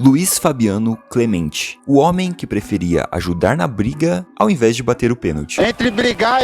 Luiz Fabiano Clemente, o homem que preferia ajudar na briga ao invés de bater o pênalti. Entre brigar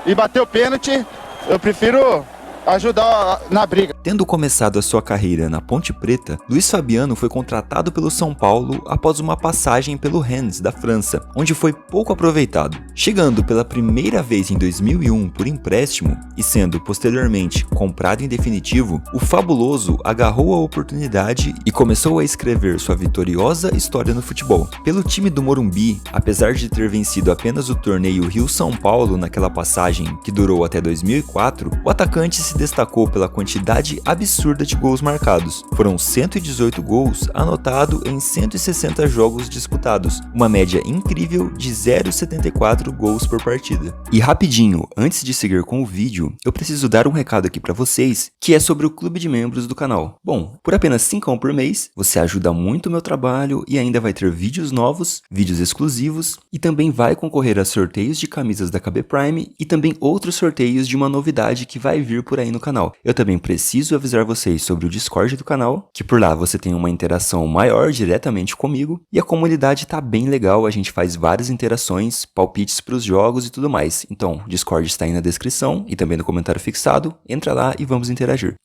e bater o pênalti, eu prefiro ajudar na briga. Tendo começado a sua carreira na Ponte Preta, Luiz Fabiano foi contratado pelo São Paulo após uma passagem pelo Rennes da França, onde foi pouco aproveitado. Chegando pela primeira vez em 2001 por empréstimo e sendo posteriormente comprado em definitivo, o Fabuloso agarrou a oportunidade e começou a escrever sua vitoriosa história no futebol. Pelo time do Morumbi, apesar de ter vencido apenas o torneio Rio-São Paulo naquela passagem que durou até 2004, o atacante se destacou pela quantidade absurda de gols marcados. Foram 118 gols anotados em 160 jogos disputados, uma média incrível de 0,74 gols por partida. E rapidinho, antes de seguir com o vídeo, eu preciso dar um recado aqui pra vocês, que é sobre o clube de membros do canal. Bom, por apenas 5 por mês, você ajuda muito o meu trabalho e ainda vai ter vídeos novos, vídeos exclusivos e também vai concorrer a sorteios de camisas da KB Prime e também outros sorteios de uma novidade que vai vir por aí no canal. Eu também preciso avisar vocês sobre o Discord do canal, que por lá você tem uma interação maior diretamente comigo e a comunidade tá bem legal, a gente faz várias interações, palpites pros jogos e tudo mais. Então, o Discord está aí na descrição e também no comentário fixado, entra lá e vamos interagir.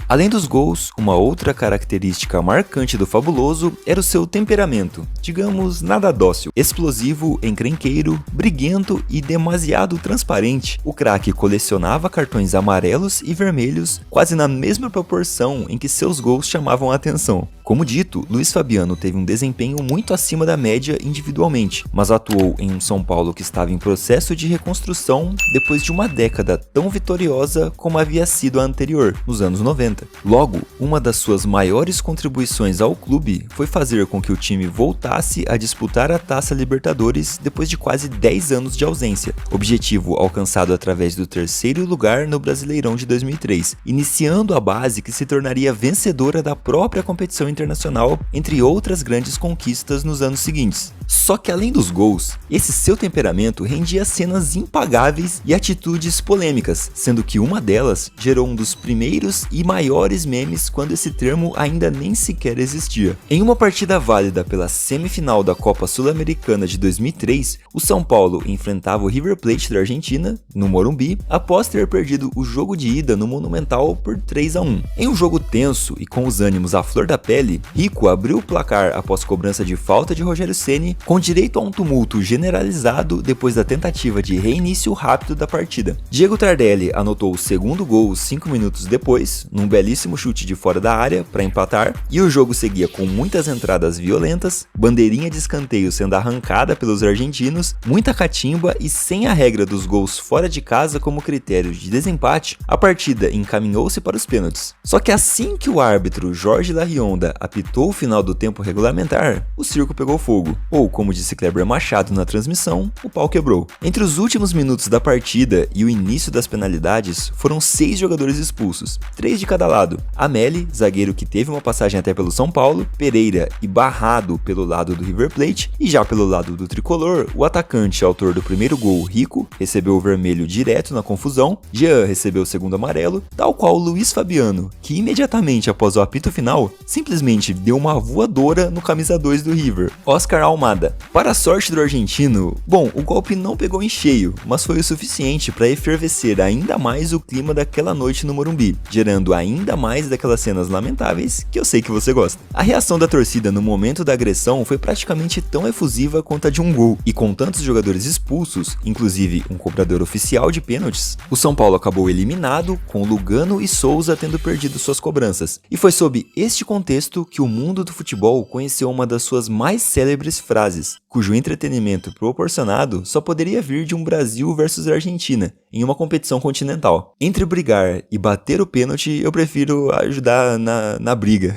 Além dos gols, uma outra característica marcante do Fabuloso era o seu temperamento, digamos, nada dócil, explosivo, encrenqueiro, briguento e demasiado transparente. O craque colecionava cartões amarelos e vermelhos quase na mesma proporção em que seus gols chamavam a atenção. Como dito, Luiz Fabiano teve um desempenho muito acima da média individualmente, mas atuou em um São Paulo que estava em processo de reconstrução depois de uma década tão vitoriosa como havia sido a anterior, nos anos 90. Logo, uma das suas maiores contribuições ao clube foi fazer com que o time voltasse a disputar a Taça Libertadores depois de quase 10 anos de ausência, objetivo alcançado através do 3º lugar no Brasileirão de 2003, iniciando a base que se tornaria vencedora da própria competição internacional, entre outras grandes conquistas nos anos seguintes. Só que além dos gols, esse seu temperamento rendia cenas impagáveis e atitudes polêmicas, sendo que uma delas gerou um dos primeiros e maiores memes quando esse termo ainda nem sequer existia. Em uma partida válida pela semifinal da Copa Sul-Americana de 2003, o São Paulo enfrentava o River Plate da Argentina, no Morumbi, após ter perdido o jogo de ida no Monumental por 3-1. Em um jogo tenso e com os ânimos à flor da pele, Rico abriu o placar após cobrança de falta de Rogério Ceni, com direito a um tumulto generalizado depois da tentativa de reinício rápido da partida. Diego Tardelli anotou o segundo gol 5 minutos depois, num belíssimo chute de fora da área para empatar, e o jogo seguia com muitas entradas violentas, bandeirinha de escanteio sendo arrancada pelos argentinos, muita catimba e sem a regra dos gols fora de casa como critério de desempate, a partida encaminhou-se para os pênaltis. Só que assim que o árbitro Jorge Larrionda apitou o final do tempo regulamentar, o circo pegou fogo, ou como disse Kleber Machado na transmissão, o pau quebrou. Entre os últimos minutos da partida e o início das penalidades, foram 6 jogadores expulsos, 3 de cada lado. Ameli, zagueiro que teve uma passagem até pelo São Paulo, Pereira e Barrado pelo lado do River Plate, e já pelo lado do tricolor, o atacante autor do primeiro gol, Rico, recebeu o vermelho direto na confusão, Jean recebeu o segundo amarelo, tal qual Luiz Fabiano, que imediatamente após o apito final, simplesmente deu uma voadora no camisa 2 do River, Oscar Almada. Para a sorte do argentino, bom, o golpe não pegou em cheio, mas foi o suficiente para efervescer ainda mais o clima daquela noite no Morumbi, gerando ainda mais daquelas cenas lamentáveis que eu sei que você gosta. A reação da torcida no momento da agressão foi praticamente tão efusiva quanto a de um gol, e com tantos jogadores expulsos, inclusive um cobrador oficial de pênaltis, o São Paulo acabou eliminado, com Lugano e Souza tendo perdido suas cobranças. E foi sob este contexto que o mundo do futebol conheceu uma das suas mais célebres frases, cujo entretenimento proporcionado só poderia vir de um Brasil versus Argentina, em uma competição continental. Entre brigar e bater o pênalti, eu prefiro ajudar na briga.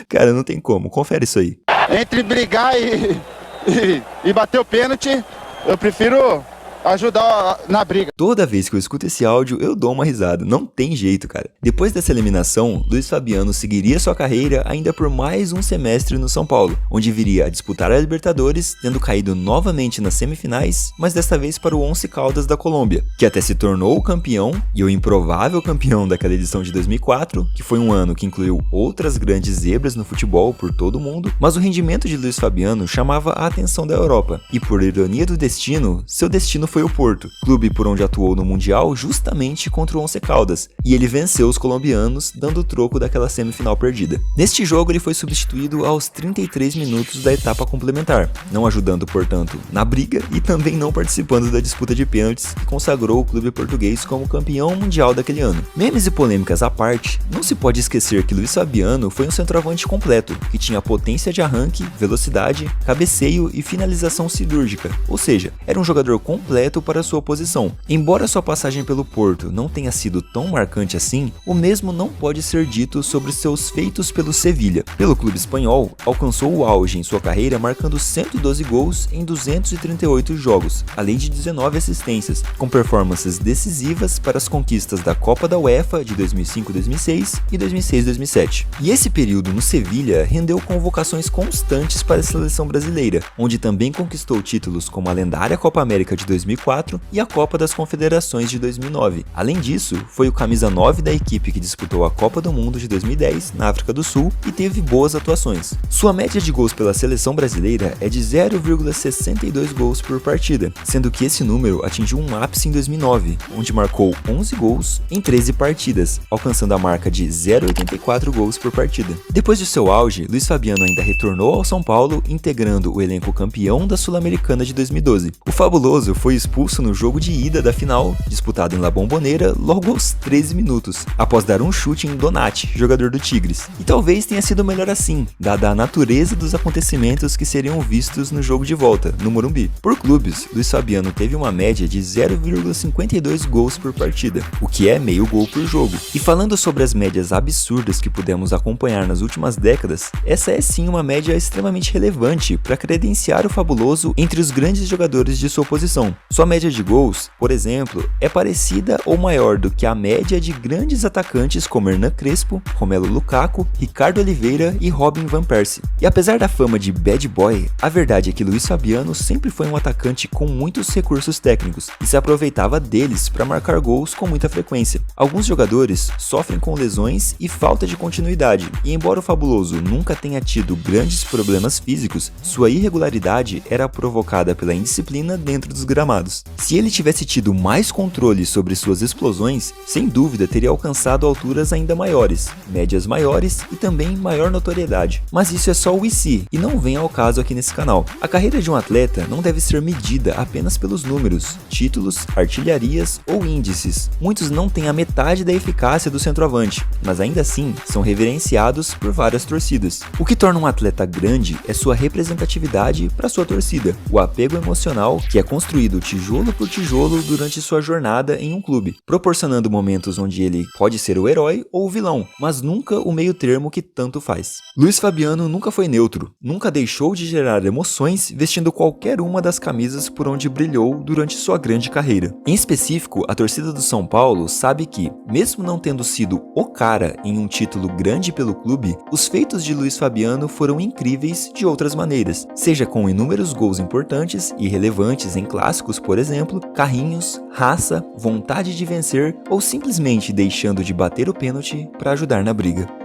Cara, não tem como, confere isso aí. Entre brigar e bater o pênalti, eu prefiro ajudar na briga. Toda vez que eu escuto esse áudio, eu dou uma risada. Não tem jeito, cara. Depois dessa eliminação, Luiz Fabiano seguiria sua carreira ainda por mais um semestre no São Paulo, onde viria a disputar a Libertadores, tendo caído novamente nas semifinais, mas desta vez para o Once Caldas da Colômbia, que até se tornou o campeão e o improvável campeão daquela edição de 2004, que foi um ano que incluiu outras grandes zebras no futebol por todo o mundo, mas o rendimento de Luiz Fabiano chamava a atenção da Europa, e por ironia do destino, seu destino foi o Porto, clube por onde atuou no Mundial justamente contra o Once Caldas, e ele venceu os colombianos, dando o troco daquela semifinal perdida. Neste jogo ele foi substituído aos 33 minutos da etapa complementar, não ajudando, portanto, na briga e também não participando da disputa de pênaltis que consagrou o clube português como campeão mundial daquele ano. Memes e polêmicas à parte, não se pode esquecer que Luiz Fabiano foi um centroavante completo, que tinha potência de arranque, velocidade, cabeceio e finalização cirúrgica, ou seja, era um jogador completo para sua posição. Embora sua passagem pelo Porto não tenha sido tão marcante assim, o mesmo não pode ser dito sobre seus feitos pelo Sevilha. Pelo clube espanhol, alcançou o auge em sua carreira marcando 112 gols em 238 jogos, além de 19 assistências, com performances decisivas para as conquistas da Copa da UEFA de 2005-2006 e 2006-2007. E esse período no Sevilha rendeu convocações constantes para a seleção brasileira, onde também conquistou títulos como a lendária Copa América de 2004 e a Copa das Confederações de 2009. Além disso, foi o camisa 9 da equipe que disputou a Copa do Mundo de 2010 na África do Sul e teve boas atuações. Sua média de gols pela seleção brasileira é de 0,62 gols por partida, sendo que esse número atingiu um ápice em 2009, onde marcou 11 gols em 13 partidas, alcançando a marca de 0,84 gols por partida. Depois de seu auge, Luiz Fabiano ainda retornou ao São Paulo, integrando o elenco campeão da Sul-Americana de 2012. O fabuloso foi expulso no jogo de ida da final, disputado em La Bombonera, logo aos 13 minutos, após dar um chute em Donati, jogador do Tigres. E talvez tenha sido melhor assim, dada a natureza dos acontecimentos que seriam vistos no jogo de volta, no Morumbi. Por clubes, Luiz Fabiano teve uma média de 0,52 gols por partida, o que é meio gol por jogo. E falando sobre as médias absurdas que pudemos acompanhar nas últimas décadas, essa é sim uma média extremamente relevante para credenciar o fabuloso entre os grandes jogadores de sua posição. Sua média de gols, por exemplo, é parecida ou maior do que a média de grandes atacantes como Hernan Crespo, Romelu Lukaku, Ricardo Oliveira e Robin van Persie. E apesar da fama de bad boy, a verdade é que Luiz Fabiano sempre foi um atacante com muitos recursos técnicos e se aproveitava deles para marcar gols com muita frequência. Alguns jogadores sofrem com lesões e falta de continuidade, e embora o fabuloso nunca tenha tido grandes problemas físicos, sua irregularidade era provocada pela indisciplina dentro dos gramados. Se ele tivesse tido mais controle sobre suas explosões, sem dúvida teria alcançado alturas ainda maiores, médias maiores e também maior notoriedade. Mas isso é só o IC e não vem ao caso aqui nesse canal. A carreira de um atleta não deve ser medida apenas pelos números, títulos, artilharias ou índices. Muitos não têm a metade da eficácia do centroavante, mas ainda assim são reverenciados por várias torcidas. O que torna um atleta grande é sua representatividade para sua torcida, o apego emocional que é construído tijolo por tijolo durante sua jornada em um clube, proporcionando momentos onde ele pode ser o herói ou o vilão, mas nunca o meio termo que tanto faz. Luiz Fabiano nunca foi neutro, nunca deixou de gerar emoções vestindo qualquer uma das camisas por onde brilhou durante sua grande carreira. Em específico, a torcida do São Paulo sabe que, mesmo não tendo sido o cara em um título grande pelo clube, os feitos de Luiz Fabiano foram incríveis de outras maneiras, seja com inúmeros gols importantes e relevantes em clássicos, por exemplo, carrinhos, raça, vontade de vencer ou simplesmente deixando de bater o pênalti para ajudar na briga.